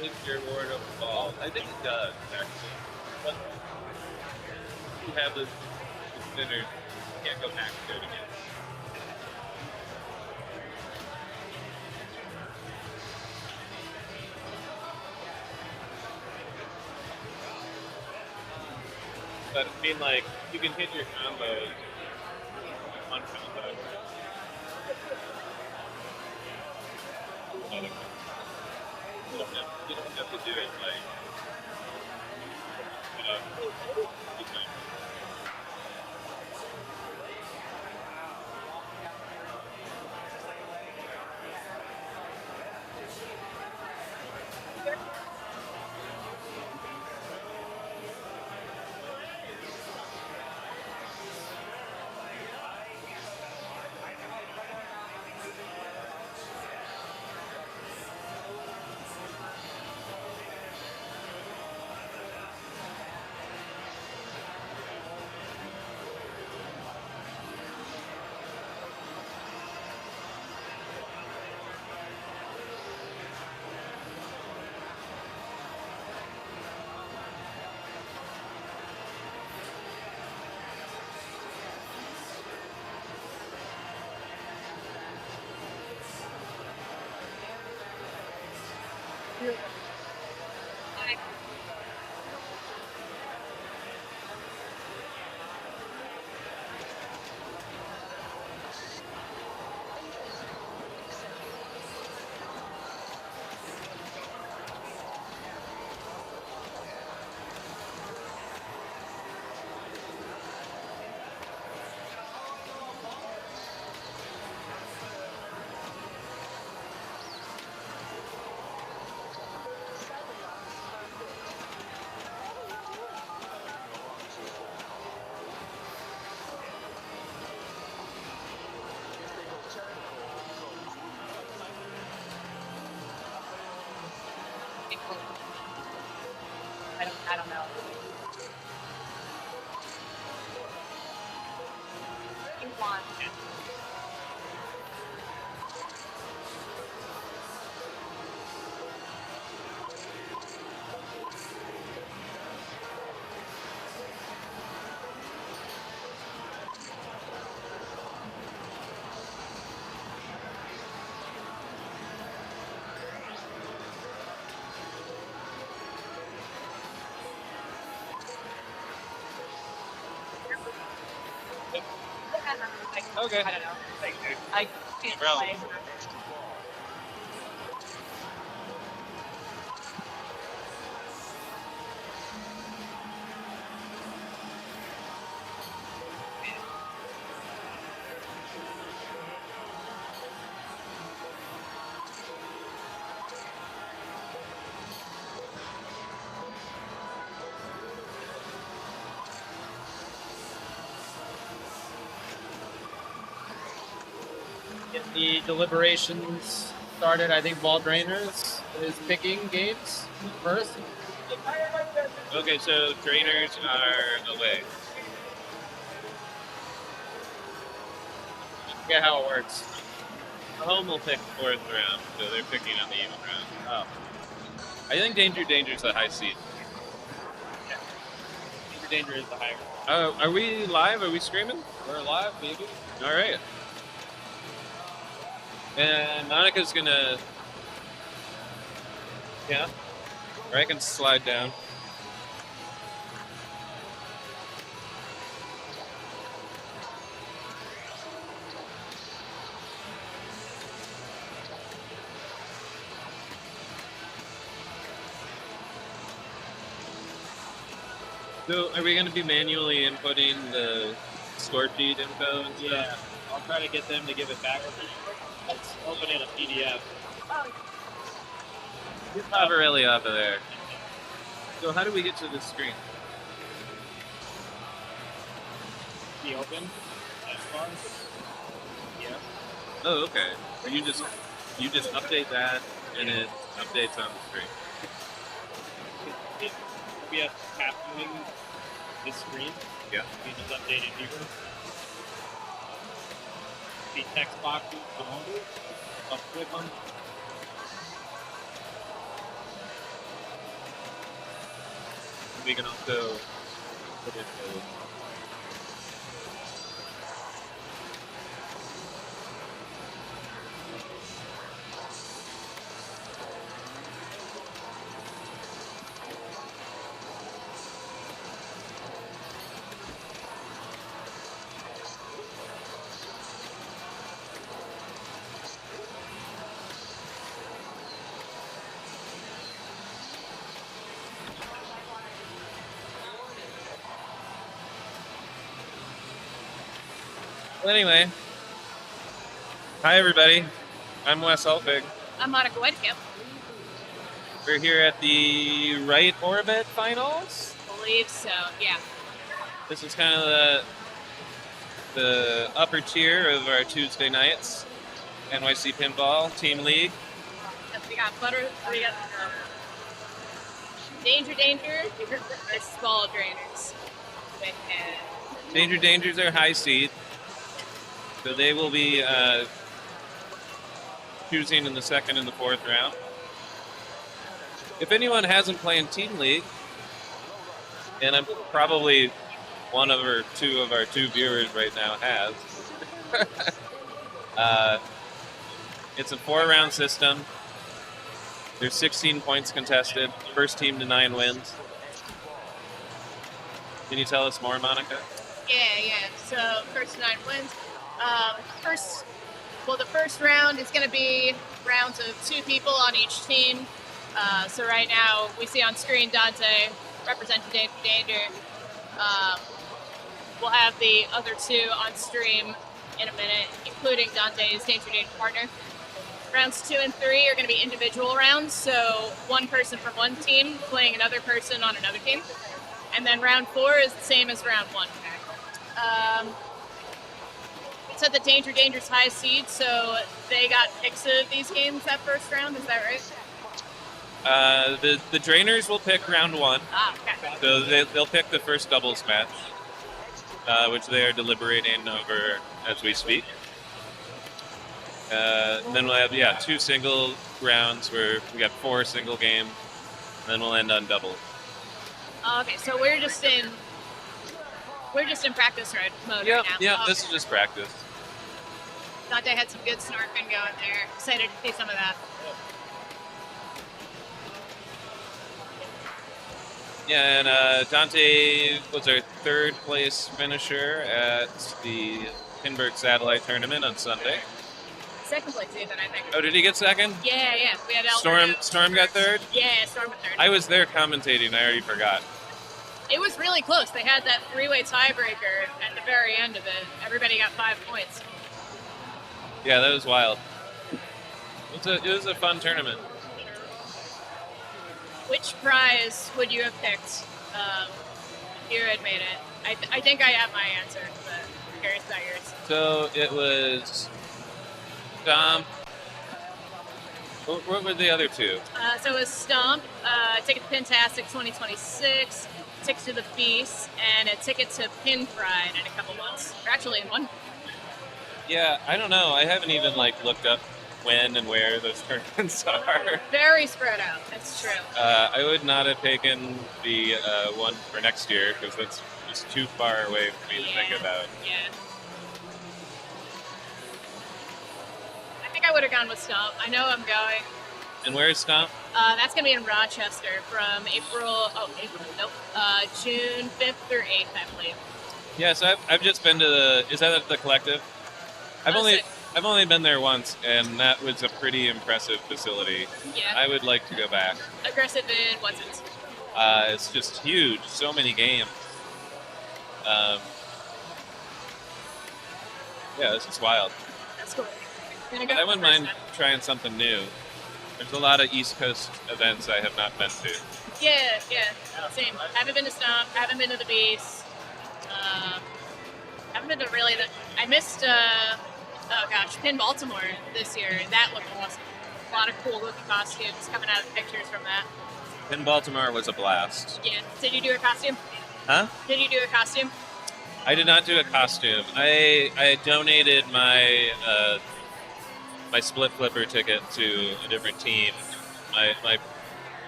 Is your ward of the ball? I think it does, actually. But you have the spinner, you can't go back to it again. But I mean, like, you can hit your combos with one combo. You don't have to do it like, you know, I don't know. You want okay. I don't know. I can't Bro. play. Get the deliberations started. I think Ball Drainers is picking games first. Okay, so trainers are away. I forget how it works. The home will pick fourth round, so they're picking on the even round. Oh, I think Danger's the high seed. Danger is the higher. Are we live? Are we screaming? We're live, baby. All right. And Monica's gonna, yeah, or I can slide down. So, are we going to be manually inputting the score sheet info and stuff? Yeah, I'll try to get them to give it back. Let's open in a PDF. It's not really off of there. So, how do we get to this screen? Be open. As far. Yeah. Oh, okay. Or you just update that, and it updates on the screen. We have capturing this screen. Yeah. We just updated here. The text boxes below it. I'll click on. we can also put in the Well, anyway, hi everybody. I'm Wes Alpig. I'm Monica Whitecamp. We're here at the Right Orbit Finals. Believe so, yeah. This is kind of the upper tier of our Tuesday nights. NYC Pinball Team League. Yes, we got Danger versus Ball Drainers. Dangers are high seed. So they will be choosing in the second and the fourth round. If anyone hasn't played Team League, and I'm probably one of or two of our two viewers right now has, it's a 4-round system. There's 16 points contested. First team to 9 wins. Can you tell us more, Monica? Yeah. So first 9 wins. The first round is going to be rounds of 2 people on each team. So right now we see on screen Dante representing Danger. We'll have the other 2 on stream in a minute, including Dante's Danger partner. Rounds 2 and 3 are going to be individual rounds, so one person from one team playing another person on another team. And then round 4 is the same as round 1. It said that Danger's high seed, so they got picks of these games that first round, is that right? The Drainers will pick round 1. Okay. So they'll pick the first doubles match, which they are deliberating over as we speak. And then we'll have 2 single rounds where we got 4 single games, and then we'll end on double. Okay, so we're just in practice mode right now. Yeah, this is just practice. Dante had some good snorkeling going there. Excited to see some of that. Yeah, and Dante was our 3rd place finisher at the Pinburg Satellite Tournament on Sunday. Second place even, I think. Oh, did he get second? Yeah. We had Alberto. Storm got 3rd? Yeah, Storm got 3rd. I was there commentating. I already forgot. It was really close. They had that 3-way tiebreaker at the very end of it. Everybody got 5 points. Yeah, that was wild. It was a fun tournament. Which prize would you have picked if you had made it? I think I have my answer, but I'm curious about yours. So it was Stomp. What were the other 2? So it was Stomp, Ticket to Pintastic 2026, Ticket to the Feast, and a ticket to Pin Pride in a couple months. Or actually in 1. Yeah, I don't know. I haven't even looked up when and where those tournaments are. Very spread out. That's true. I would not have taken the one for next year because that's just too far away for me to think about. Yeah. I think I would have gone with Stomp. I know I'm going. And where is Stomp? That's going to be in Rochester from June 5th through 8th, I believe. Yeah, so I've just been to is that at the Collective? I've only been there once, and that was a pretty impressive facility. Yeah. I would like to go back. Aggressive in what's it? It's just huge. So many games. Yeah, this is wild. That's cool. I wouldn't mind trying something new. There's a lot of East Coast events I have not been to. Yeah. Same. Haven't been to Stomp. Haven't been to the Beast. Haven't been to really the. I missed. Pin Baltimore this year. That looked awesome. A lot of cool looking costumes coming out of pictures from that. Pin Baltimore was a blast. Yeah. Did you do a costume? Huh? Did you do a costume? I did not do a costume. I donated my my split flipper ticket to a different team.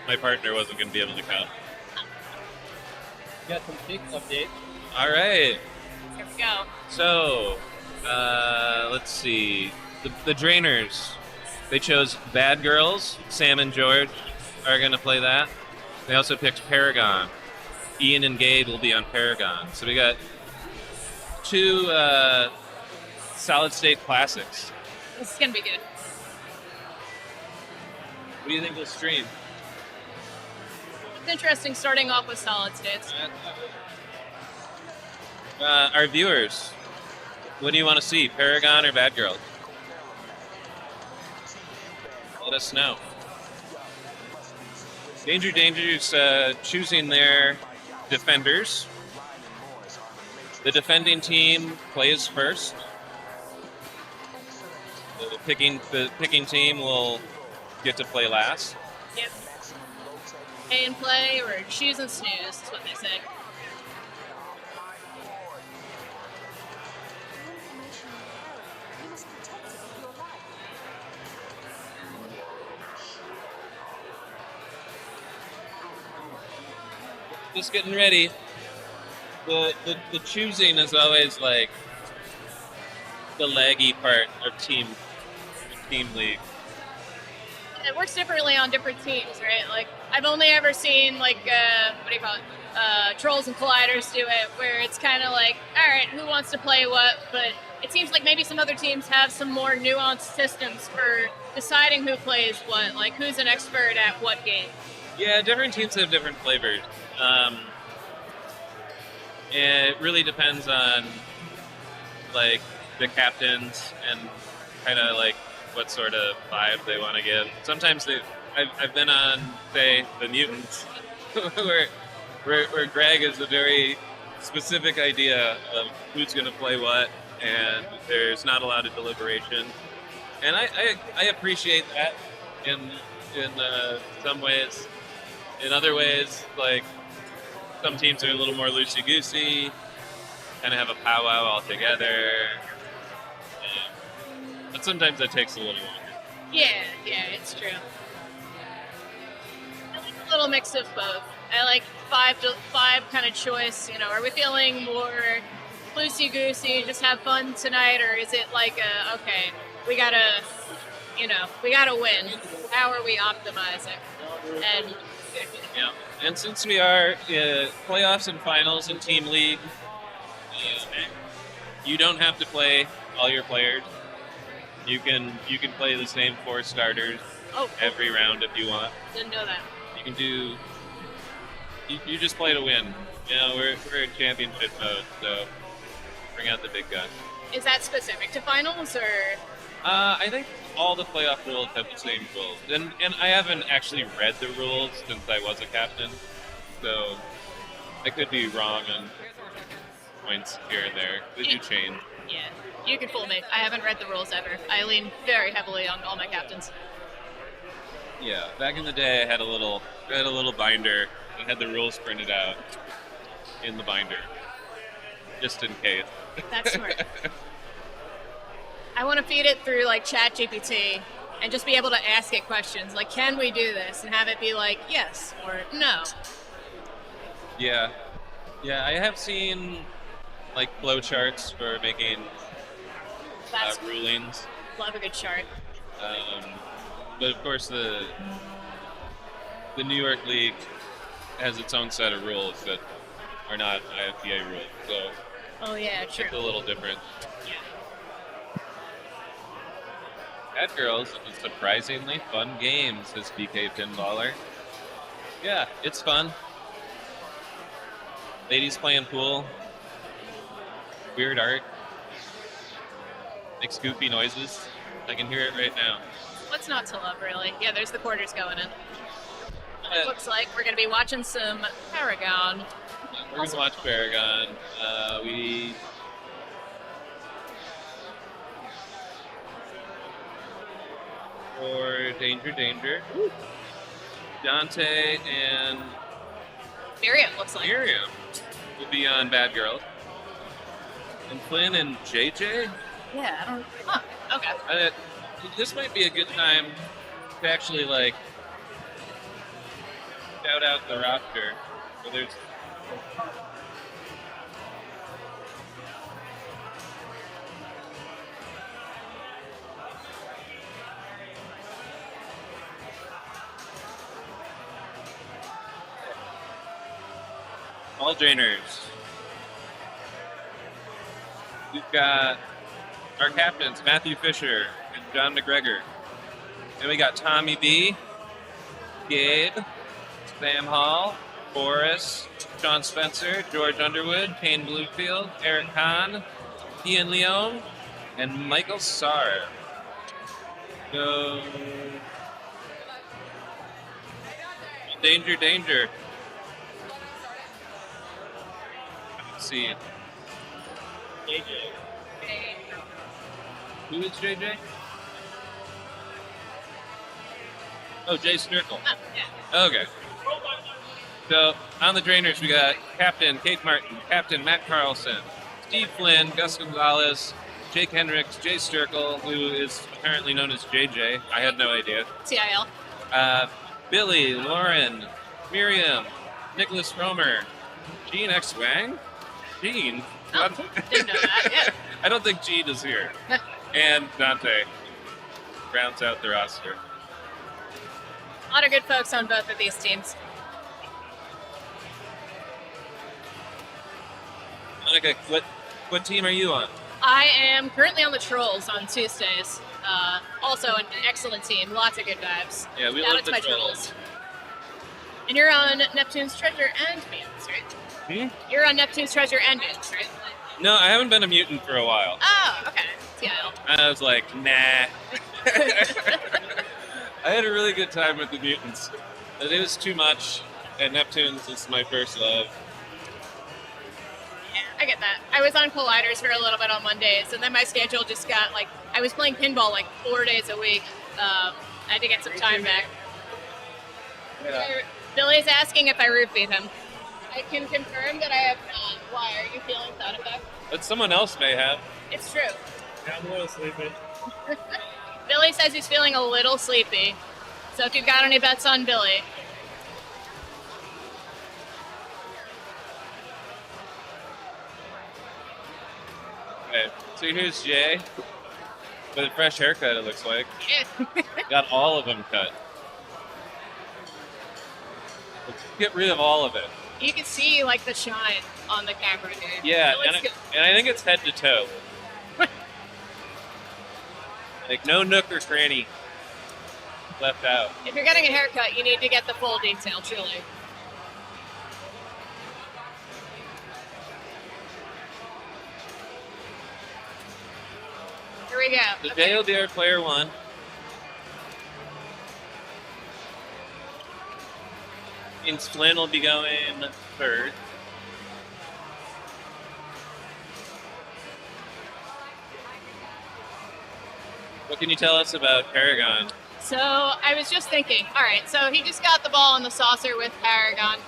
My partner wasn't going to be able to come. Got some big update. All right. Here we go. So, let's see. The Drainers, they chose Bad Girls. Sam and George are going to play that. They also picked Paragon. Ian and Gabe will be on Paragon. So we got two solid-state classics. This is gonna be good. What do you think we'll stream? It's interesting starting off with solid states. Our viewers, what do you want to see, Paragon or Bad Girls? Let us know. Danger's choosing their defenders. The defending team plays first. The picking team will get to play last. Yep. Pay and play or choose and snooze is what they say. Just getting ready. The choosing is always like the laggy part of team league. It works differently on different teams, right? Like I've only ever seen like what do you call it? Trolls and Colliders do it, where it's kind of like, all right, who wants to play what? But it seems like maybe some other teams have some more nuanced systems for deciding who plays what, like who's an expert at what game. Yeah, different teams have different flavors. It really depends on like the captains and kind of like what sort of vibe they want to give. Sometimes I've been on, say, the Mutants, where Greg has a very specific idea of who's going to play what, and there's not a lot of deliberation. And I appreciate that in some ways. In other ways, like some teams are a little more loosey-goosey, kind of have a powwow all together. But sometimes that takes a little longer. Yeah, it's true. I like a little mix of both. I like five kind of choice. You know, are we feeling more loosey-goosey, just have fun tonight, or is it like okay, we gotta win. How are we optimizing? And yeah, and since we are playoffs and finals in Team League, you don't have to play all your players. You can play the same 4 starters every round if you want. Didn't know that. You can do. You just play to win. You know, we're in championship mode, so bring out the big gun. Is that specific to finals or? I think all the playoff rules have the same rules, and I haven't actually read the rules since I was a captain, so I could be wrong on points here and there. They do change. Yeah, you can fool me. I haven't read the rules ever. I lean very heavily on all my captains. Yeah, back in the day, I had a little binder that had the rules printed out in the binder, just in case. That's smart. I want to feed it through like ChatGPT and just be able to ask it questions like, can we do this? And have it be like, yes or no. Yeah. I have seen like flow charts for making rulings. Love a good chart. But of course, the New York League has its own set of rules that are not IFPA rules, so oh yeah, true. it's a little different. Bad Girls is a surprisingly fun game, says BK Pinballer. Yeah, it's fun. Ladies playing pool. Weird art. Makes goofy noises. I can hear it right now. What's not to love, really? Yeah, there's the quarters going in. It looks like we're going to be watching some Paragon. We're going to watch Paragon. For Danger. Dante and Miriam looks like. Miriam will be on Bad Girls. And Flynn and JJ? Yeah, I don't. Huh. Okay. This might be a good time to actually like shout out the roster. So there's All drainers. We've got our captains, Matthew Fisher and John McGregor. Then we got Tommy B, Gabe, Sam Hall, Boris, Sean Spencer, George Underwood, Kane Bluefield, Eric Hahn, Ian Leone, and Michael Sarr. So, danger, danger. Let's see. JJ. Who is JJ? Oh, Jay Snirkle. Oh, yeah. Okay. So, on the drainers, we got Captain Kate Martin, Captain Matt Carlson, Steve Flynn, Gus Gonzalez, Jake Hendricks, Jay Sturkle, who is apparently known as JJ. I had no idea. TIL. Billy, Lauren, Miriam, Nicholas Romer, Gene X Wang? Gene? Oh, didn't know that. Yeah. I don't think Gene is here. And Dante rounds out the roster. A lot of good folks on both of these teams. Monica, what team are you on? I am currently on the Trolls on Tuesdays. Also an excellent team. Lots of good vibes. Yeah, we Shout love out to the my Trolls. And you're on Neptune's Treasure and Mutants, right? You're on Neptune's Treasure and Mutants, right? No, I haven't been a mutant for a while. Oh, okay. TIL. I was like, nah. I had a really good time with the mutants. But it was too much, and Neptune's is my first love. Yeah, I get that. I was on Colliders for a little bit on Mondays, and then my schedule just got like I was playing pinball like 4 days a week. I had to get some time back. Yeah. Billy's asking if I roofied him. I can confirm that I have not. Why? Are you feeling side effects? But someone else may have. It's true. Yeah, I'm a little sleepy. Billy says he's feeling a little sleepy. So if you've got any bets on Billy. Okay, so here's Jay. With a fresh haircut, it looks like. Yeah. Got all of them cut. Let's get rid of all of it. You can see like the shine on the camera here. Yeah, It looks good. and I think it's head to toe. Like no nook or cranny left out. If you're getting a haircut, you need to get the full detail, truly. Here we go. So Jay will be our player one. And Flynn will be going third. What can you tell us about Paragon? So I was just thinking, all right, so he just got the ball on the saucer with Paragon.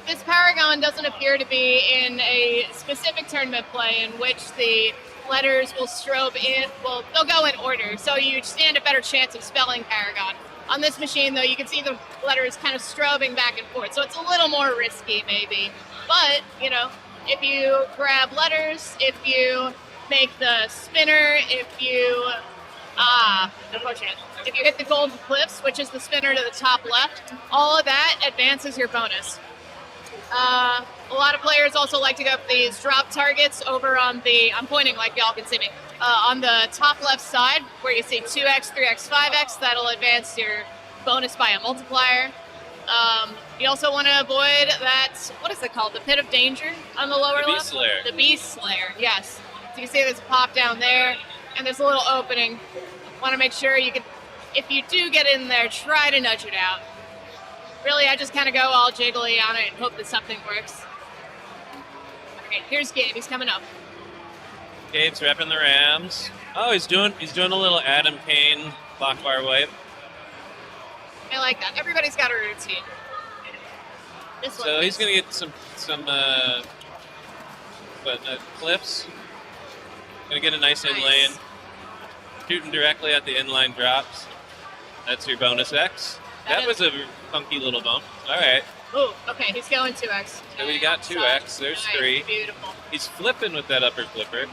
This Paragon doesn't appear to be in a specific tournament play in which the letters will strobe in, well, they'll go in order, so you stand a better chance of spelling Paragon. On this machine, though, you can see the letters kind of strobing back and forth, so it's a little more risky, maybe. But, you know, if you grab letters, if you make the spinner, if you, unfortunate. If you hit the golden cliffs, which is the spinner to the top left, all of that advances your bonus. A lot of players also like to go for these drop targets over on the, I'm pointing like y'all can see me, on the top left side where you see 2x, 3x, 5x, that'll advance your bonus by a multiplier. You also want to avoid that, what is it called, the pit of danger on the lower The left? Beast Slayer. The Beast Slayer, yes. So you can see there's a pop down there, and there's a little opening. Want to make sure you can, if you do get in there, try to nudge it out. Really, I just kind of go all jiggly on it and hope that something works. Okay, here's Gabe. He's coming up. Gabe's repping the Rams. Oh, he's doing a little Adam Kane block bar wipe. I like that. Everybody's got a routine. This one So he's is- gonna get some clips. Gonna get a nice in lane. Shooting directly at the inline drops. That's your bonus X. That That was a funky little bump. All right. Oh, okay, he's going 2x. So we got 2x. There's Nice, 3. Beautiful. He's flipping with that upper flipper.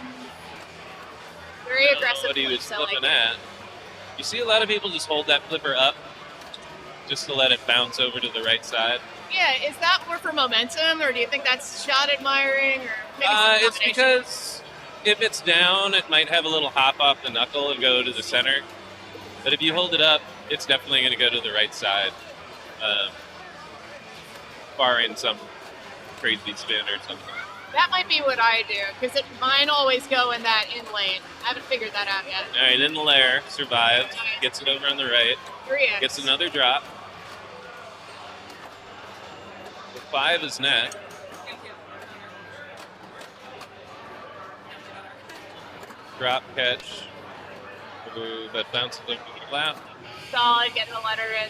Very I don't know aggressive. what he was flips, I like flipping it. at. You see a lot of people just hold that flipper up just to let it bounce over to the right side. Yeah, is that more for momentum, or do you think that's shot admiring, or maybe some It's combination? because if it's down, it might have a little hop off the knuckle and go to the center. But if you hold it up, it's definitely going to go to the right side, barring some crazy spin or something. That might be what I do, because mine always go in that in lane. I haven't figured that out yet. All right, in the lair, survives, gets it over on the right, 3x. gets another drop. The 5 is next. Drop catch. Ooh, that bounces over to the left. Solid, getting the letter in.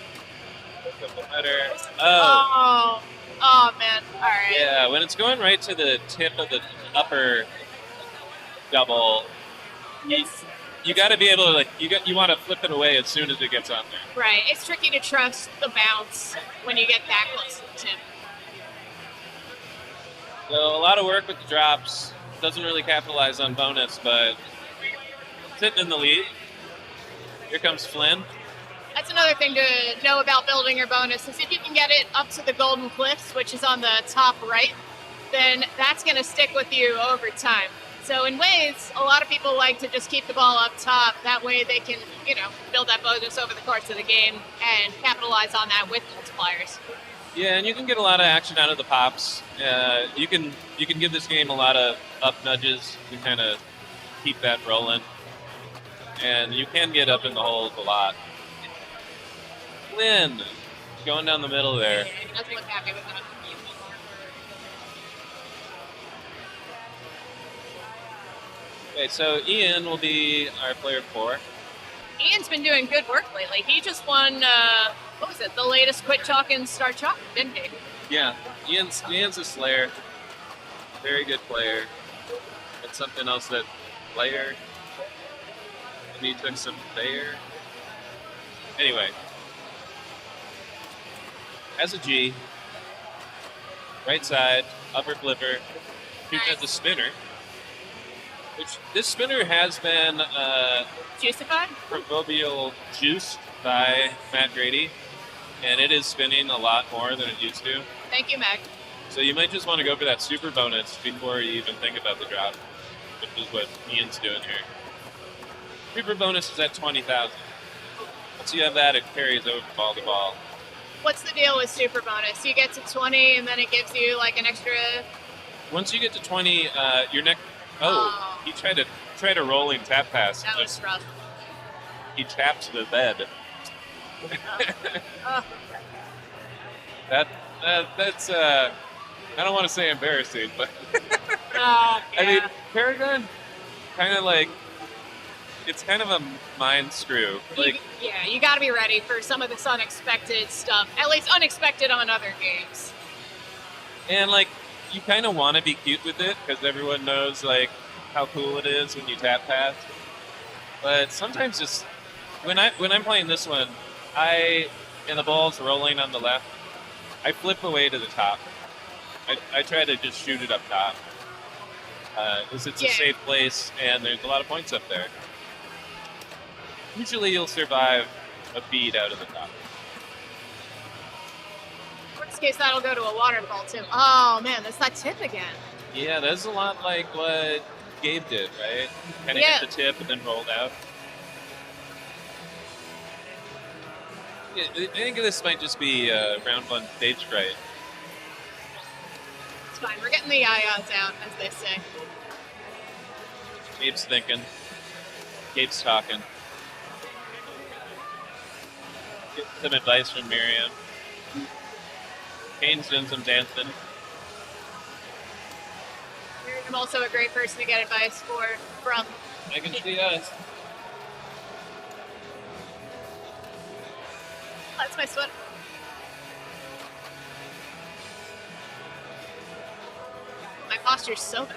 Pick up the letter. Oh. Oh man. All right. Yeah, when it's going right to the tip of the upper double, you got to be able to you want to flip it away as soon as it gets on there. Right. It's tricky to trust the bounce when you get that close to the tip. So a lot of work with the drops. Doesn't really capitalize on bonus, but sitting in the lead. Here comes Flynn. That's another thing to know about building your bonus is if you can get it up to the Golden Cliffs, which is on the top right, then that's going to stick with you over time. So in ways, a lot of people like to just keep the ball up top. That way they can, build that bonus over the course of the game and capitalize on that with multipliers. Yeah, and you can get a lot of action out of the pops. You can give this game a lot of up nudges to kind of keep that rolling. And you can get up in the holes a lot. Flynn going down the middle there. Yeah, he doesn't look happy with that. Okay, so Ian will be our player 4. Ian's been doing good work lately. He just won, the latest Quit Talkin' Start Chalk, didn't he? Yeah, Ian's a Slayer. Very good player. That's something else that player. And he took some Thayer. Anyway. Has a G. Right side, upper flipper. Shoots at the spinner. Which this spinner has been Juicified? proverbial juiced by Matt Grady. And it is spinning a lot more than it used to. Thank you, Meg. So you might just want to go for that super bonus before you even think about the drop, which is what Ian's doing here. Super bonus is at 20,000. Once you have that, it carries over ball to ball. What's the deal with super bonus? You get to 20 and then it gives you like an extra. Once you get to 20, your next. Oh, he tried a rolling tap pass. That was rough. He tapped the bed. Oh. That's I don't want to say embarrassing, but Yeah. I mean Paragon kind of like it's kind of a mind screw. Like you got to be ready for some of this unexpected stuff. At least unexpected on other games. and like you kind of want to be cute with it because everyone knows like how cool it is when you tap pass. But sometimes just when I'm playing this one, and the ball's rolling on the left, I flip away to the top. I try to just shoot it up top. Because it's a safe place and there's a lot of points up there. Usually you'll survive a bead out of the top. Worst case, that'll go to a waterfall too. Oh man, that's that tip again. Yeah, that's a lot like what Gabe did, right? Kind of hit the tip and then rolled out. Yeah, I think this might just be round 1 stage fright. It's fine. We're getting the yayas out, as they say. Gabe's thinking. Gabe's talking. Get some advice from Miriam. Kane's doing some dancing. I'm also a great person to get advice from. I can see us. That's my sweater. My posture's so bad.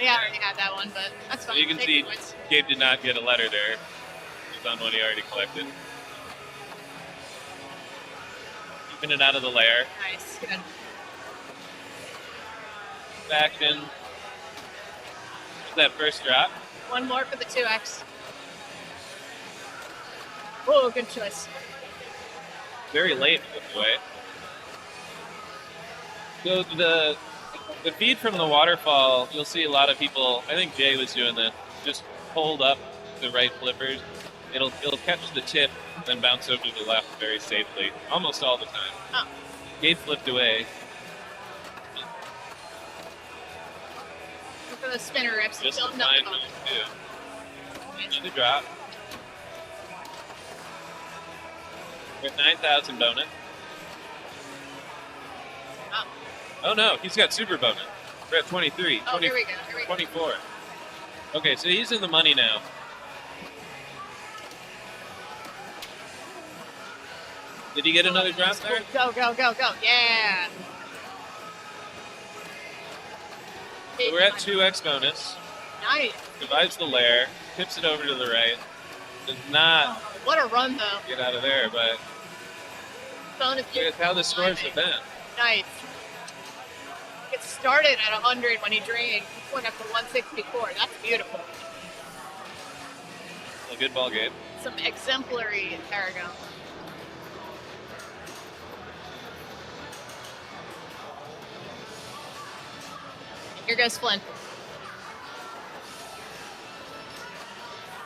Yeah, I already had that one, but that's fine. So you can Take see points. Gabe did not get a letter there. He's on what he already collected. In and out of the lair. Nice. Good. Back in. That first drop. One more for the 2x. Oh, good choice. Very late, by the way. So the feed from the waterfall, you'll see a lot of people, I think Jay was doing this, just hold up the right flippers. It'll catch the tip, then bounce over to the left very safely, almost all the time. Oh. Gabe flipped away. Look for the spinner rips. Just a Building fine up move, the too. Another drop. We're at 9,000 bonus. Oh. Oh no, he's got super bonus. We're at 23. Oh, here we go. 24. Okay, so he's in the money now. Did he get another drop there? Go, go, go, go. Yeah. So we're at 2x bonus. Nice. Divides the lair, tips it over to the right. Does not Oh, what a run, though. get out of there, but Bonus. look at how the scores have been. Nice. It started at 100 when he drained. He went up to 164. That's beautiful. A good ball game. Some exemplary Paragon. Here goes Flynn.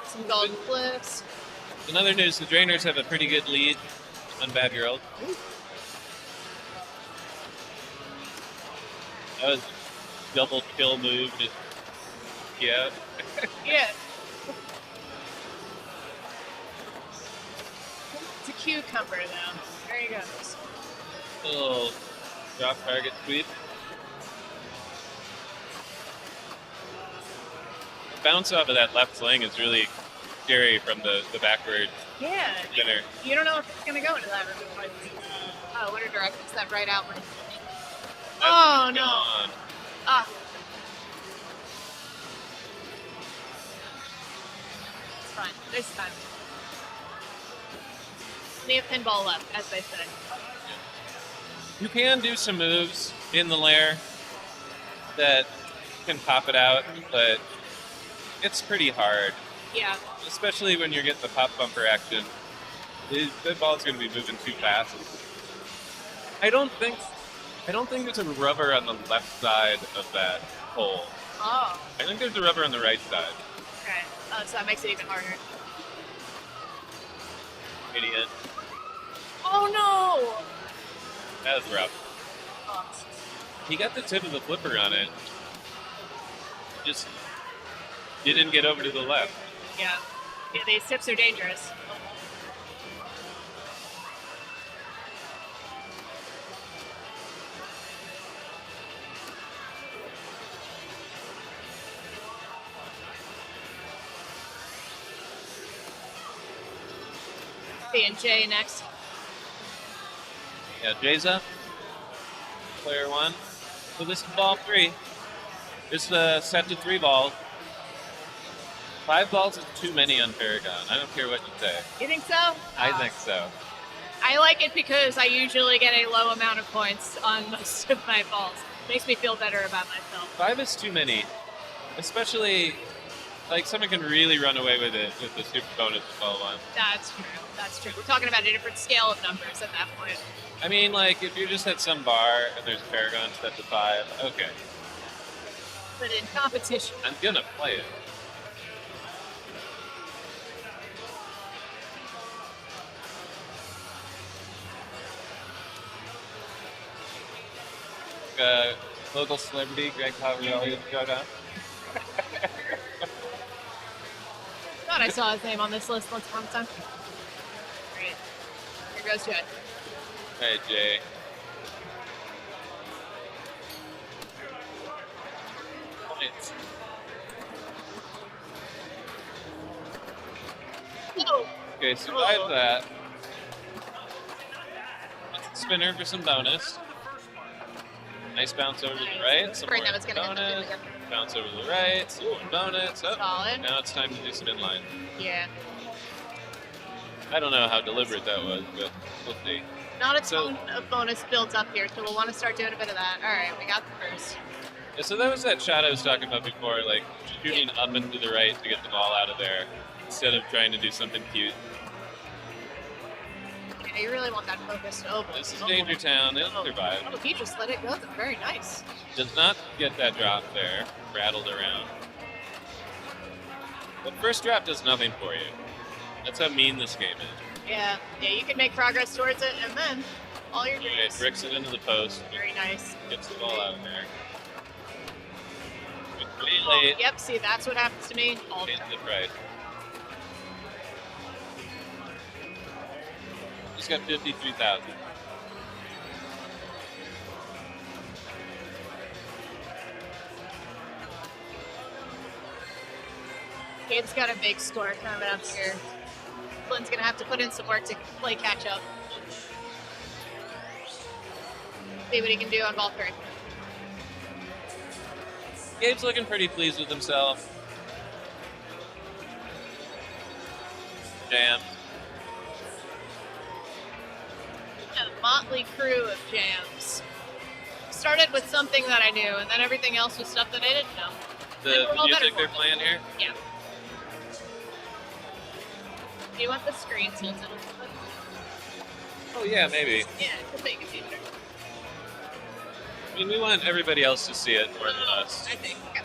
Some golden flips. In other news, the Drainers have a pretty good lead on Bad Girl. That was a double kill move. Just, yeah. Yeah. It's a cucumber, though. There he goes. Little drop target sweep. The bounce off of that left sling is really scary from the backward Yeah. spinner. You don't know if it's going to go into that room. Oh, what a direction. It's that right outward. Oh, no. Gone. Ah. It's fine. This time. Plenty of pinball left, as they say. You can do some moves in the lair that can pop it out, but it's pretty hard, Yeah. especially when you're getting the pop bumper action. The ball's going to be moving too fast. I don't think there's a rubber on the left side of that hole. Oh, I think there's a rubber on the right side. okay. Oh, so that makes it even harder. Idiot. Oh, no! That was rough. Oh. He got the tip of the flipper on it. Just didn't get over to the left. Yeah. Yeah, these tips are dangerous. B and J next. Yeah, Jay's up. Player one. So this is ball three. This is a set to 3 balls. 5 balls is too many on Paragon. I don't care what you say. You think so? I think so. I like it because I usually get a low amount of points on most of my balls. Makes me feel better about myself. 5 is too many. Especially, like, someone can really run away with it with the super bonus ball one. That's true. That's true. We're talking about a different scale of numbers at that point. I mean, like, if you're just at some bar and there's a Paragon set to 5, okay. But in competition, I'm gonna play it. Local celebrity, Greg Pavioli, go down. thought I saw his name on this list once upon a time. Great. Here goes Jay. Hey, Jay. Points. Oh, Okay, survive that. Spinner for some bonus. Nice bounce over to the right. Some Right, more that was gonna bonus. end up Bounce over to the right. Some more bonus. Oh, Solid. now it's time to do some inline. yeah. I don't know how deliberate that was, but we'll see. Not a So- ton of bonus built up here, so we'll want to start doing a bit of that. All right, we got the first. Yeah, so that was that shot I was talking about before, like shooting up and to the right to get the ball out of there instead of trying to do something cute. Yeah, you really want that focused oval. This is Danger Town. It'll survive. Oh, he just let it go. Very nice. Does not get that drop there. Rattled around. But first drop does nothing for you. That's how mean this game is. Yeah, you can make progress towards it, and then all your Okay, dreams. bricks it into the post. Very nice. Gets the ball out there. Pretty Oh, late. yep, see, that's what happens to me all the Hit time. it right. He's got 53,000. Gabe's got a big score coming up here. Flynn's gonna have to put in some work to play catch up. See what he can do on ball 3. Gabe's looking pretty pleased with himself. Damn. A motley crew of jams. Started with something that I knew, and then everything else was stuff that I didn't know. The And we're all better music they're for it. playing here. Yeah. Do you want the screen tilted? Oh yeah, maybe. Yeah, just make it easier. I mean, we want everybody else to see it more than us. I think. Okay.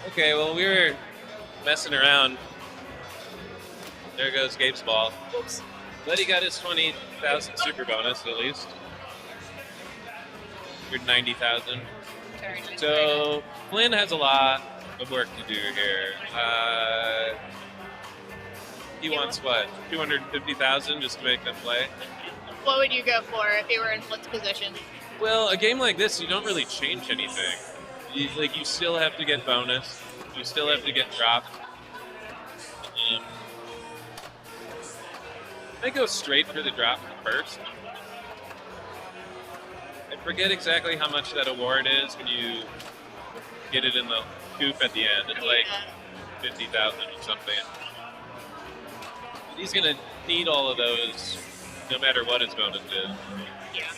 Okay, well, we were messing around. There goes Gabe's ball. Oops. But he got his 20,000 super bonus at least. Your 90,000. Very nice. So Flynn has a lot of work to do here. He wants what? 250,000 just to make them play. What would you go for if you were in Flynn's position? Well, a game like this, you don't really change anything. You still have to get bonus. You still have to get dropped. I go straight for the drop first. I forget exactly how much that award is when you get it in the coop at the end. It's like 50,000 or something. He's gonna need all of those, no matter what his bonus is. Yeah.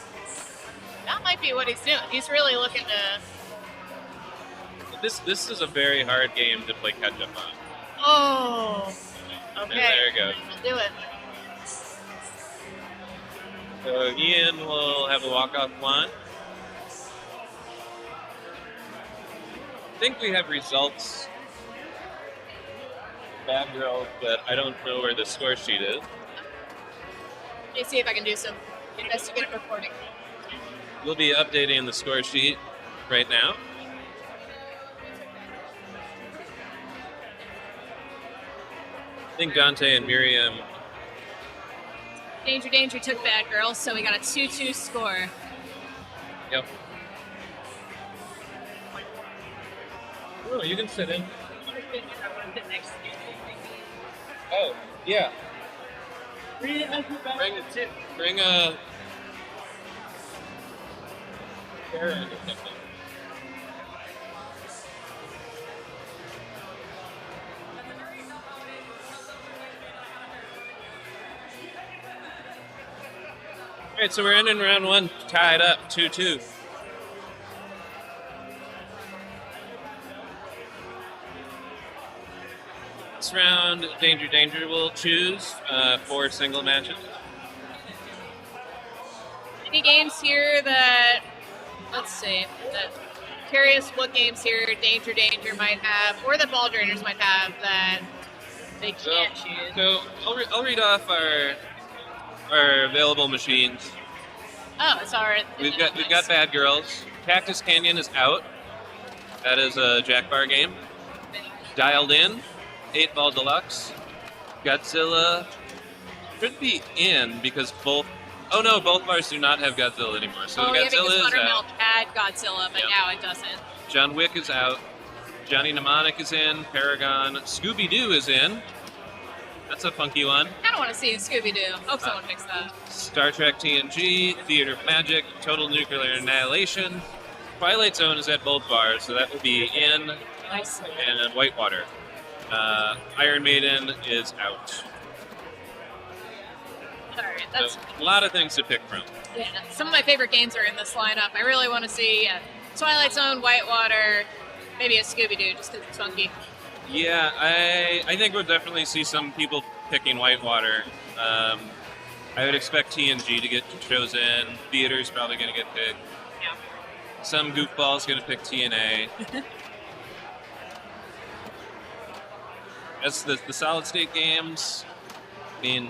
That might be what he's doing. He's really looking to. This is a very hard game to play catch up on. Oh. Okay. And there you go. We'll do it. So Ian will have a walk-off one. I think we have results. Bad girl, but I don't know where the score sheet is. Let me see if I can do some investigative reporting. We'll be updating the score sheet right now. I think Dante and Miriam. Danger, Danger took Bad Girl, so we got a 2-2 score. Yep. Oh, you can sit in. Oh, yeah. Bring a carrot or something. All right, so we're ending round 1 tied up 2-2. This round, Danger Danger will choose 4 single matches. Any games here that, let's see, curious what games here Danger Danger might have, or that Ball Drainers might have that they can't choose. So I'll read off our available machines. Oh, it's alright. We've got Bad Girls. Cactus Canyon is out. That is a Jack Bar game. Dialed In, 8-Ball Deluxe. Godzilla should be in because both. Oh no, both bars do not have Godzilla anymore. So Oh, yeah, because Godzilla is Buttermilk out. had Godzilla, but Yep. now it doesn't. John Wick is out. Johnny Mnemonic is in. Paragon. Scooby Doo is in. That's a funky one. I don't want to see a Scooby-Doo. Hope someone picks that. Star Trek TNG, Theater of Magic, Total Nuclear Annihilation. Twilight Zone is at both bars, so that will be in, Nice. and Whitewater. Iron Maiden is out. All right, that's So a lot of things to pick from. yeah. Some of my favorite games are in this lineup. I really want to see Twilight Zone, Whitewater, maybe a Scooby Doo, just because it's funky. Yeah, I think we'll definitely see some people picking Whitewater. I would expect TNG to get chosen. Theater's probably going to get picked. Yeah. Some goofball's going to pick TNA. As the solid state games, I mean,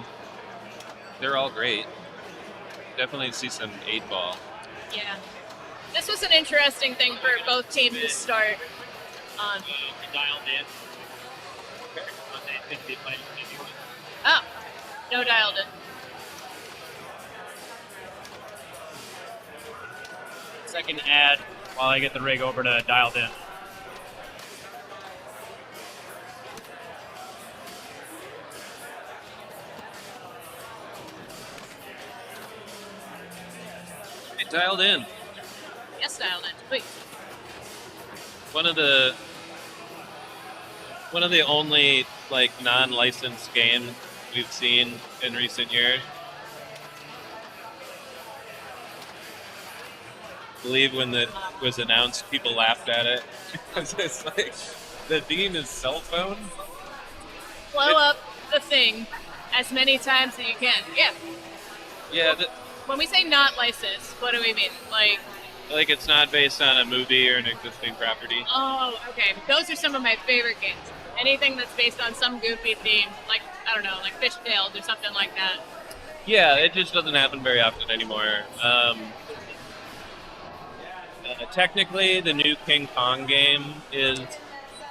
they're all great. Definitely see some 8-ball. Yeah. This was an interesting thing for both teams to start on. Dialed in. Oh, no dialed in. Second ad while I get the rig over to dialed in. It dialed in. Yes, dialed in. Wait. One of the only like non-licensed games we've seen in recent years. I believe when that was announced, people laughed at it. It's like the theme is cell phone. Blow up the thing as many times as you can. Yeah. Yeah, When we say not licensed, what do we mean? like it's not based on a movie or an existing property. Oh, okay. Those are some of my favorite games. Anything that's based on some goofy theme, like, I don't know, like Fishtails or something like that. Yeah, it just doesn't happen very often anymore. Technically, the new King Kong game is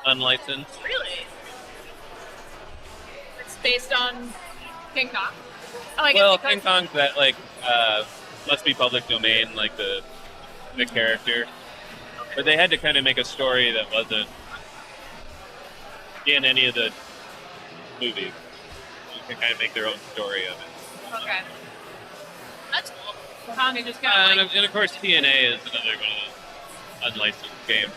unlicensed. Really? It's based on King Kong? Oh, I guess Well, because- King Kong's that like must be public domain, like the character. But they had to kind of make a story that wasn't in any of the movies. You can kind of make their own story of it. Okay. That's cool. Kong is just kind of And of course, TNA is another one of the unlicensed games.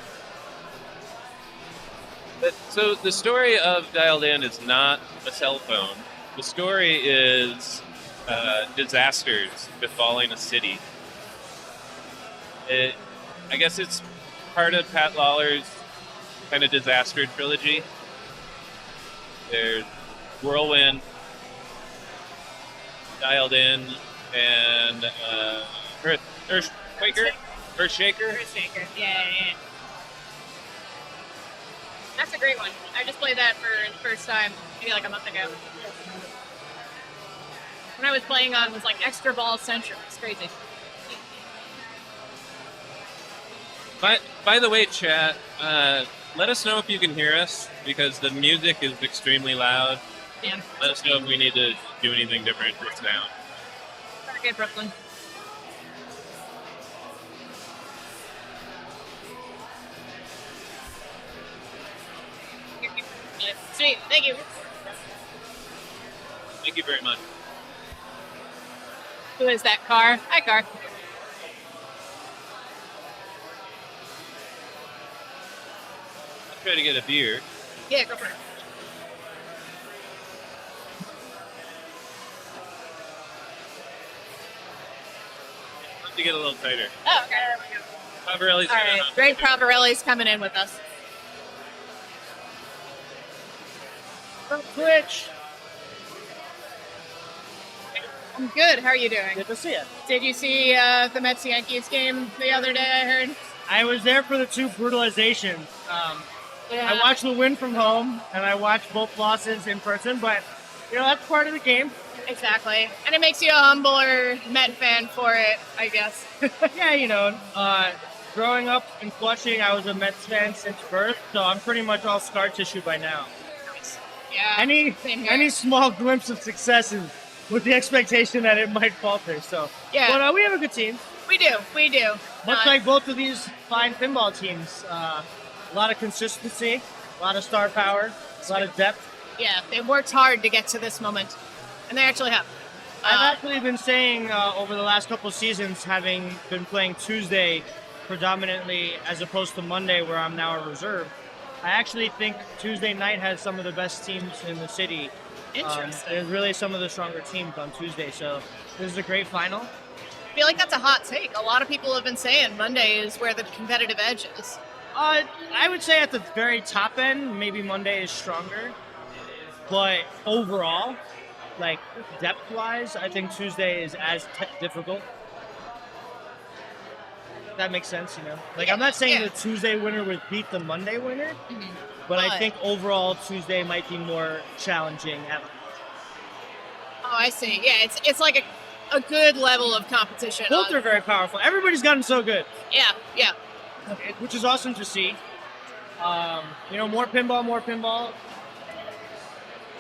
But, so the story of Dialed In is not a cell phone. The story is disasters befalling a city. I guess it's part of Pat Lawler's kind of disaster trilogy. There's Whirlwind, Dialed In, and Earthquaker? Earthshaker? Earthshaker. Yeah. That's a great one. I just played that for the first time maybe like a month ago. When I was playing on, it was like Extra Ball Central. It's crazy. By the way, chat, let us know if you can hear us, because the music is extremely loud. Yeah. Let us know if we need to do anything different with sound. Okay, Brooklyn. Sweet. Thank you. Thank you very much. Who is that car? Hi, car. I'll try to get a beer. Yeah, go for it. I'll have to get a little tighter. Oh, okay. There we go. Pavarelli's All right. Greg Pavarelli's coming in with us. From Twitch. I'm good. How are you doing? Good to see you. Did you see the Mets Yankees game the other day? I heard. I was there for the two brutalizations. I watched the win from home, and I watched both losses in person, but, that's part of the game. Exactly. And it makes you a humbler Met fan for it, I guess. Yeah, growing up in Flushing, I was a Mets fan since birth, so I'm pretty much all scar tissue by now. Yeah. Same here. Any small glimpse of success is with the expectation that it might falter. So, Yeah. But we have a good team. We do. Much like both of these fine pinball teams, a lot of consistency, a lot of star power, a lot of depth. Yeah, they've worked hard to get to this moment, and they actually have. I've actually been saying over the last couple of seasons, having been playing Tuesday predominantly as opposed to Monday, where I'm now a reserve, I actually think Tuesday night has some of the best teams in the city. Interesting. There's really some of the stronger teams on Tuesday, so this is a great final. I feel like that's a hot take. A lot of people have been saying Monday is where the competitive edge is. I would say at the very top end, maybe Monday is stronger. But overall, like depth-wise, I think Tuesday is as difficult. That makes sense, you know. Like I'm not saying the Tuesday winner would beat the Monday winner, but I think overall Tuesday might be more challenging. Oh, I see. Yeah, it's like a good level of competition. Both are very powerful. Everybody's gotten so good. Yeah. Which is awesome to see. You know, more pinball.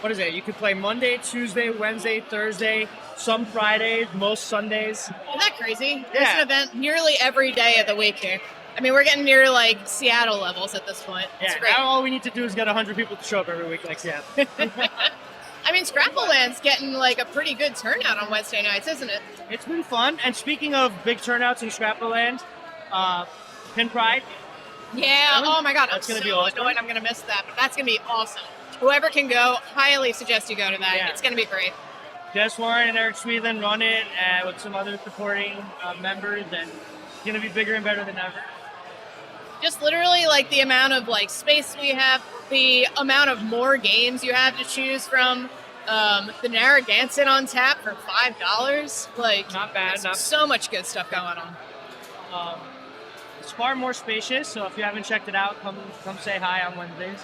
What is it? You could play Monday, Tuesday, Wednesday, Thursday, some Fridays, most Sundays. Isn't that crazy? Yeah. There's an event nearly every day of the week here. I mean, we're getting near like Seattle levels at this point. It's great. Now all we need to do is get 100 people to show up every week like Seattle. I mean, Scrapple Land's getting like a pretty good turnout on Wednesday nights, isn't it? It's been fun. And speaking of big turnouts in Scrapple Land, Pin Pride. Yeah, oh my god, That's I'm gonna so be awesome. annoyed I'm going to miss that, but that's going to be awesome. Whoever can go, highly suggest you go to that. Yeah. It's going to be great. Jess Warren and Eric Sweden run it with some other supporting members, and it's going to be bigger and better than ever. Just literally like the amount of like space we have, the amount of more games you have to choose from, the Narragansett on tap for $5. Like, Not bad. there's so much good stuff going on. It's far more spacious, so if you haven't checked it out, come say hi on Wednesdays.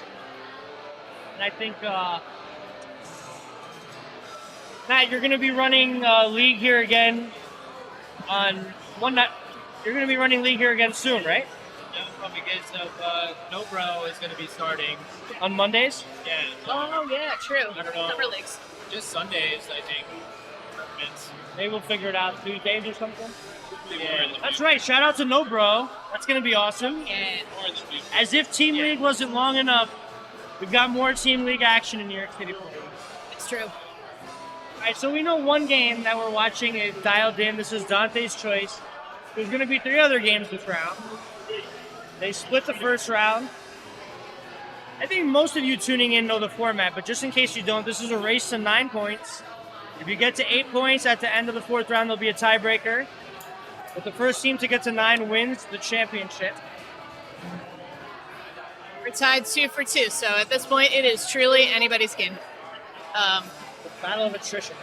And I think, Matt, you're going to be running League here again on one night. You're going to be running League here again soon, right? Yeah, because No Bro is going to be starting. On Mondays? Yeah. Oh, yeah, true. I don't know. Summer leagues. Just Sundays, I think. Tournaments. Maybe we'll figure it out Tuesdays or something. Yeah. That's right. Shout out to No Bro. That's going to be awesome. Yeah. As if Team League wasn't long enough, we've got more Team League action in New York City. It's true. All right, so we know one game that we're watching is dialed in. This is Dante's Choice. There's going to be 3 other games this round. They split the first round. I think most of you tuning in know the format, but just in case you don't, this is a race to 9 points. If you get to 8 points at the end of the 4th round, there'll be a tiebreaker. But the first team to get to 9 wins the championship. We're tied 2 for 2, so at this point, it is truly anybody's game. The battle of attrition.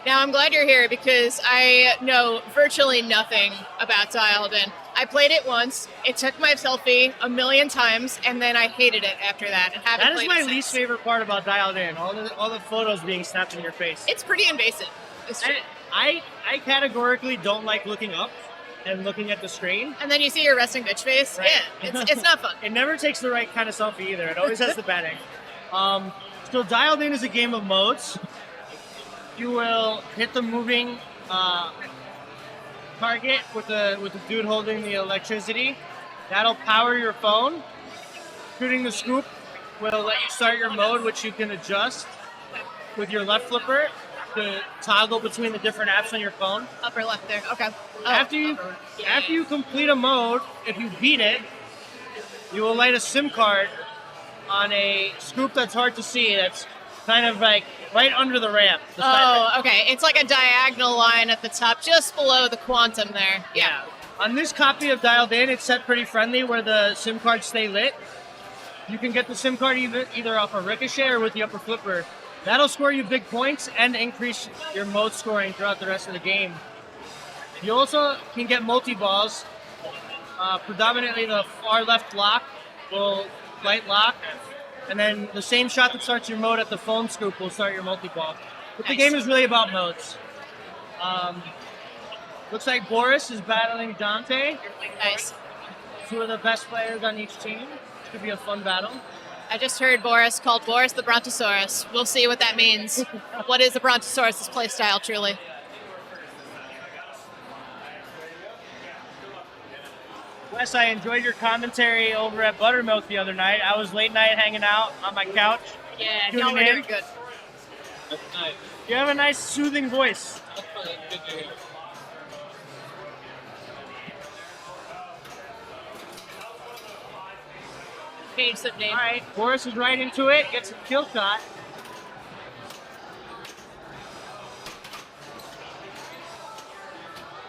Now, I'm glad you're here because I know virtually nothing about Dialed In. I played it once. It took my selfie a million times, and then I hated it after that. And haven't That is played my it since. least favorite part about Dialed In. All the photos being snapped in your face. It's pretty invasive. It's true. I categorically don't like looking up and looking at the screen. And then you see your resting bitch face. Right. Yeah, it's not fun. It never takes the right kind of selfie either. It always has the bad angle. So Dialed In is a game of modes. You will hit the moving target with the dude holding the electricity. That'll power your phone. Shooting the scoop will let you start your mode, which you can adjust with your left flipper to toggle between the different apps on your phone. Upper left there. Okay. Oh, After you complete a mode, if you beat it, you will light a SIM card on a scoop that's hard to see. That's kind of like right under the ramp. Oh, okay. It's like a diagonal line at the top, just below the quantum there. Yeah. On this copy of Dialed In, it's set pretty friendly where the SIM cards stay lit. You can get the SIM card either off a ricochet or with the upper flipper. That'll score you big points and increase your mode scoring throughout the rest of the game. You also can get multi-balls. Predominantly the far left lock will light lock. And then the same shot that starts your mode at the phone scoop will start your multi-ball. But the game is really about modes. Looks like Boris is battling Dante. Nice. 2 of the best players on each team. It could be a fun battle. I just heard Boris called Boris the Brontosaurus. We'll see what that means. What is the Brontosaurus' playstyle, truly? Wes, I enjoyed your commentary over at Buttermilk the other night. I was late night hanging out on my couch. Yeah, Tuning no, we're in. doing good. That's nice. You have a nice soothing voice. That's really good to hear. Change some name. All right, Boris is right into it. Gets a kill shot.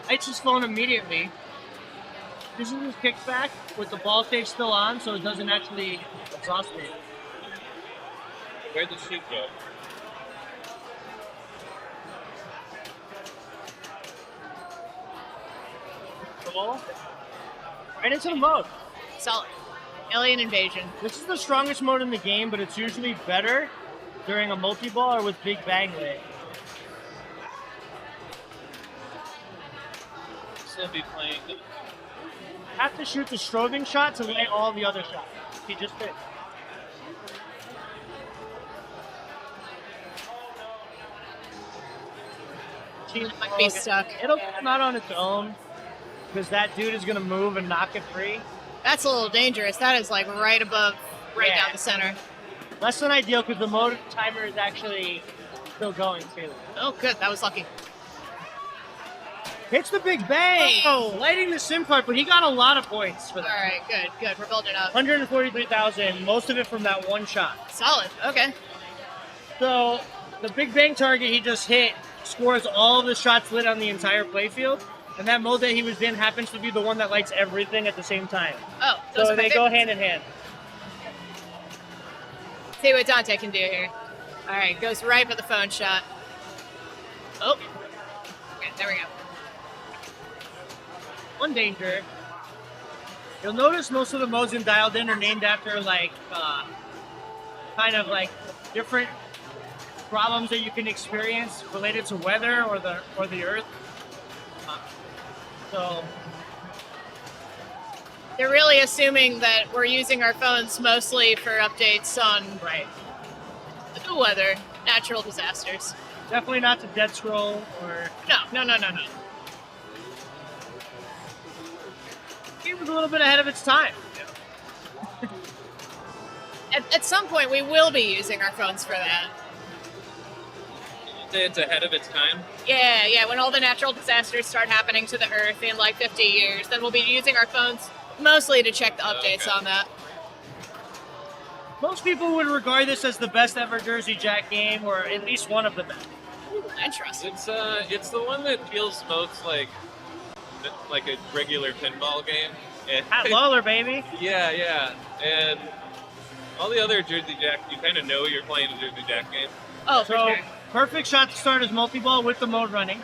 Lights his phone immediately. This is his kickback with the ball stage still on, so it doesn't actually exhaust it. Where'd the shoot go? Ball. Right into the mode. Solid. Alien Invasion. This is the strongest mode in the game, but it's usually better during a multi-ball or with Big Bang lit. Still be playing. Have to shoot the strobing shot to light all the other shots. He just did. It might be stuck. It'll come out on its own because that dude is gonna move and knock it free. That's a little dangerous. That is like right above, right Yeah. down the center. Less than ideal because the mode timer is actually still going too. Oh, good. That was lucky. Hits the Big Bang! Oh. Lighting the SIM card, but he got a lot of points for All that. right, good, good. We're building up. 143,000, most of it from that one shot. Solid. Okay. So the Big Bang target he just hit scores all of the shots lit on the entire playfield, and that mode that he was in happens to be the one that lights everything at the same time. Oh, those So are my they go favorites. hand in hand. See what Dante can do here. All right, goes right for the phone shot. Oh. Okay, there we go. One danger. You'll notice most of the modes in Dialed In are named after like kind of like different problems that you can experience related to weather or the earth. So They're really assuming that we're using our phones mostly for updates on right. the weather, natural disasters. Definitely not to dead scroll or No. it was a little bit ahead of its time. At some point, we will be using our phones for that. Say it's ahead of its time. Yeah. When all the natural disasters start happening to the Earth in like 50 years, then we'll be using our phones mostly to check the updates Okay. on that. Most people would regard this as the best ever Jersey Jack game, or at least one of the best. Interesting. It's the one that feels most like a regular pinball game. And, Pat Lawler, baby. yeah, and all the other Jersey Jack, you kind of know you're playing a Jersey Jack game. Oh, for So sure. perfect shot to start his multi-ball with the mode running.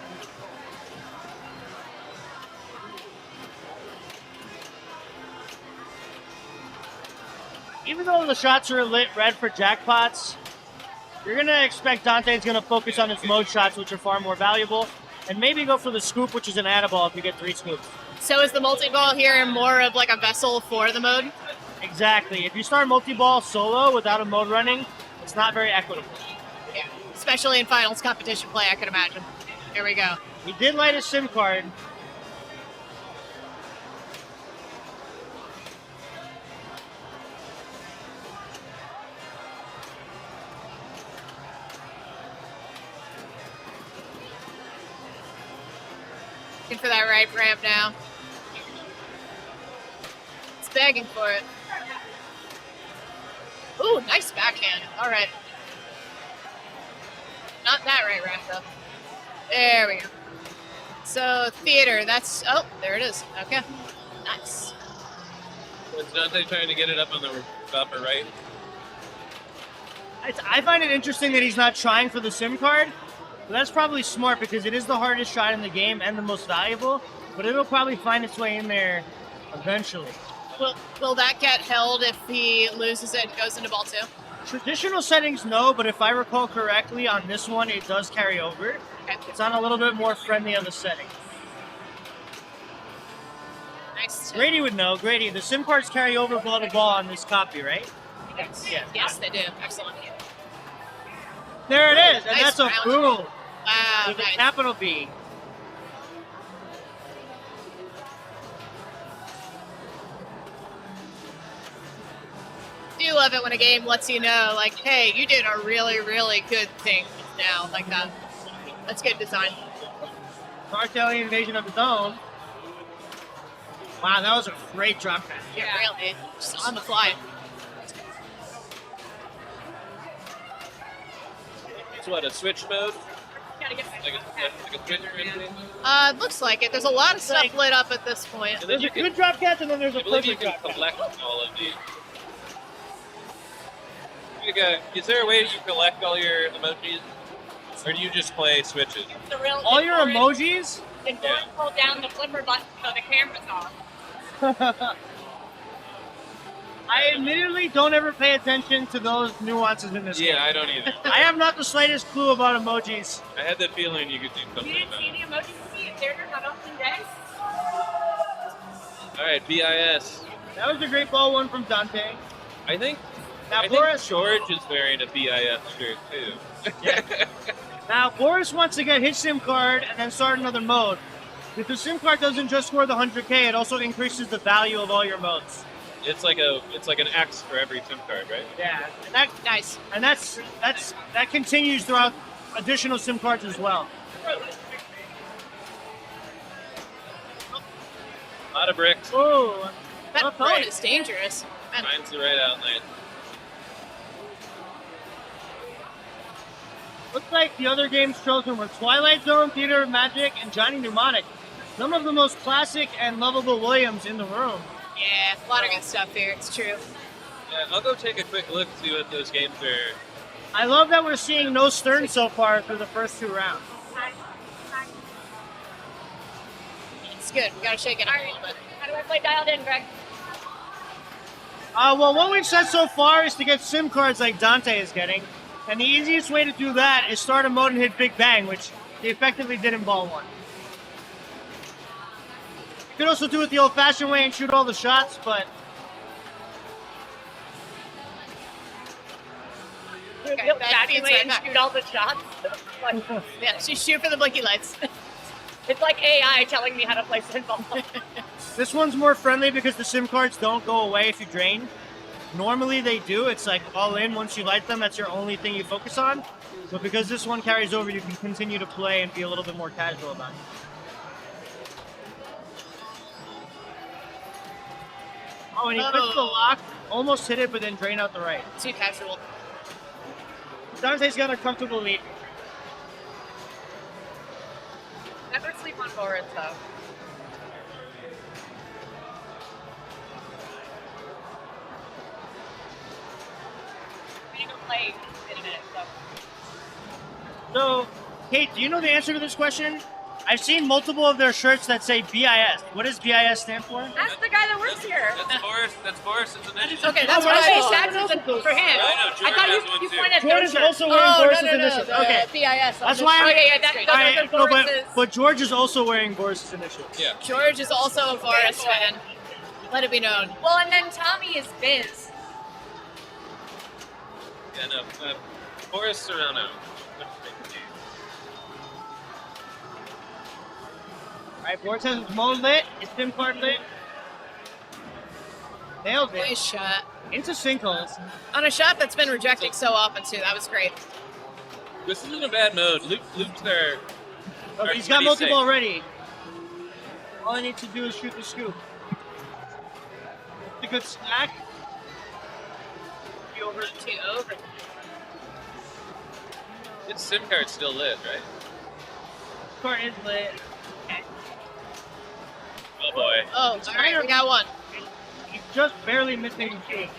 Even though the shots are lit red for jackpots, you're going to expect Dante's going to focus on his mode shots, which are far more valuable, and maybe go for the scoop, which is an add-a-ball if you get 3 scoops. So is the multi-ball here more of like a vessel for the mode? Exactly. If you start multi-ball solo without a mode running, it's not very equitable. Yeah. Especially in finals competition play, I could imagine. Here we go. He did light his SIM card. Looking for that right ramp now. It's begging for it. Ooh, nice backhand. All right. Not that right ramp, though. There we go. So, theater, that's... Oh, there it is. Okay. Nice. Was Dante trying to get it up on the upper right? I find it interesting that he's not trying for the SIM card. But that's probably smart because it is the hardest shot in the game and the most valuable. But it'll probably find its way in there eventually. Will that get held if he loses it and goes into ball 2? Traditional settings, no. But if I recall correctly, on this one, it does carry over. Okay. It's on a little bit more friendly of a setting. Nice. Grady would know. Grady, the SIM cards carry over ball to ball on this copy, right? Yes. Yeah. Yes, they do. Excellent. There it is. And Nice that's a round. boom Wow, with a nice. capital B. Do love it when a game lets you know, like, hey, you did a really, really good thing now, like that. That's good design. Alien Invasion of the Dome. Wow, that was a great drop pass. Yeah, really. Just on the fly. It's what, a switch mode? Gotta get Like a switch mode? It looks like it. There's a lot of stuff lit up at this point. And then There's you a can, good drop catch, and then there's a I believe you perfect can drop catch. collect all of these. Is there a way you collect all your emojis? Or do you just play switches? The real All your emojis? And Yeah. pull down the flipper button so the camera's off. I admittedly don't ever pay attention to those nuances in this game. Yeah, I don't either. I have not the slightest clue about emojis. I had the feeling you could do You something didn't about see it. the emoji movie in theater on opening day? Alright, BIS. That was a great ball one from Dante. I think Now, I Boris, think George is wearing a BIS shirt too. now Boris wants to get his SIM card and then start another mode. If the SIM card doesn't just score the 100K, it also increases the value of all your modes. It's like an X for every SIM card, right? Yeah, and Nice. that continues throughout additional SIM cards as well. A lot of bricks. Oh, That okay. phone is dangerous. Man, Finds the right outlet. Looks like the other games chosen were Twilight Zone, Theater of Magic, and Johnny Mnemonic. Some of the most classic and lovable Williams in the room. yeah, a lot of good stuff here. It's true. Yeah, I'll go take a quick look, see what those games are. I love that we're seeing no Stern so far through the first 2 rounds. It's good. We gotta shake it up a little bit. How do I play dialed in, Greg? Well, what we've said so far is to get SIM cards like Dante is getting. And the easiest way to do that is start a mode and hit Big Bang, which he effectively did in Ball 1. You could also do it the old-fashioned way and shoot all the shots, but Okay, back Way inside and back. shoot all the shots. Yeah, she shoot for the blinky lights. It's like AI telling me how to play pinball. this one's more friendly because the SIM cards don't go away if you drain. Normally they do. It's like all in once you light them. That's your only thing you focus on. But because this one carries over, you can continue to play and be a little bit more casual about it. Oh, and he puts the lock, almost hit it, but then drain out the right. Too casual. Dante's got a comfortable lead. Never sleep on Boris, though. I'm gonna go play in a minute, so. So, Kate, do you know the answer to this question? I've seen multiple of their shirts that say BIS. What does BIS stand for? Ask the guy that works here. That's Boris' initiative. Okay, that's Oh, what right. I Oh, thought. no, For him. I know, George I thought has one you too. pointed George at is those also wearing Oh, Boris's no, no, no. initials. The Okay. BIS. That's why I'm- Okay, yeah, that, Straight. those I, are no, Boris's. but George is also wearing Boris's initials. Yeah. George is also a Boris fan. Let it be known. Well, and then Tommy is Biz. Yeah, no. Boris Serrano. Alright, Boris has his mode lit, his SIM card lit. Nailed it. Nice shot. Into sinkholes. On a shot that's been rejected so often, too. That was great. This isn't a bad mode. Luke's there. But he's got multiple already. All I need to do is shoot the scoop. It's a good stack. Be over. Two over. Its SIM card's still lit, right? Card is lit. Oh boy. Oh, all right. We got one. He's just barely missing the scoop.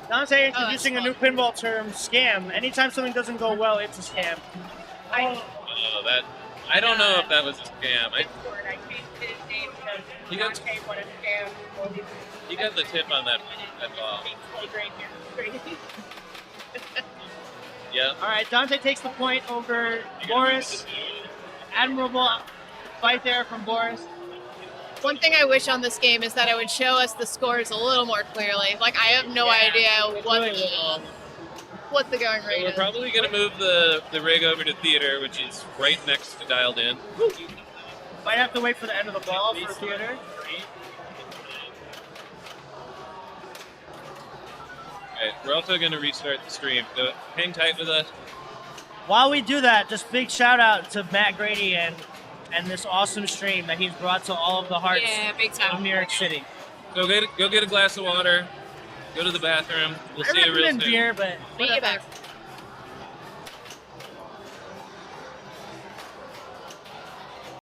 Dante introducing a new pinball term, scam. Anytime something doesn't go well, it's a scam. Oh, that. I don't know if that was a scam. I changed his name because You got- Dante wanted to scam. You got the tip on that ball. Yeah. Alright, Dante takes the point over Boris. Admirable fight there from Boris. One thing I wish on this game is that it would show us the scores a little more clearly. Like, I have no idea what the going So rate we're is. probably going to move the rig over to theater, which is right next to dialed in. Might have to wait for the end of the ball for theater. Alright, we're also going to restart the stream, so hang tight with us. While we do that, just big shout out to Matt Grady and this awesome stream that he's brought to all of the hearts Yeah, big of time. New York City. So go get a glass of water. Go to the bathroom. We'll I see you real recommend soon. beer, but Meet you whatever. back.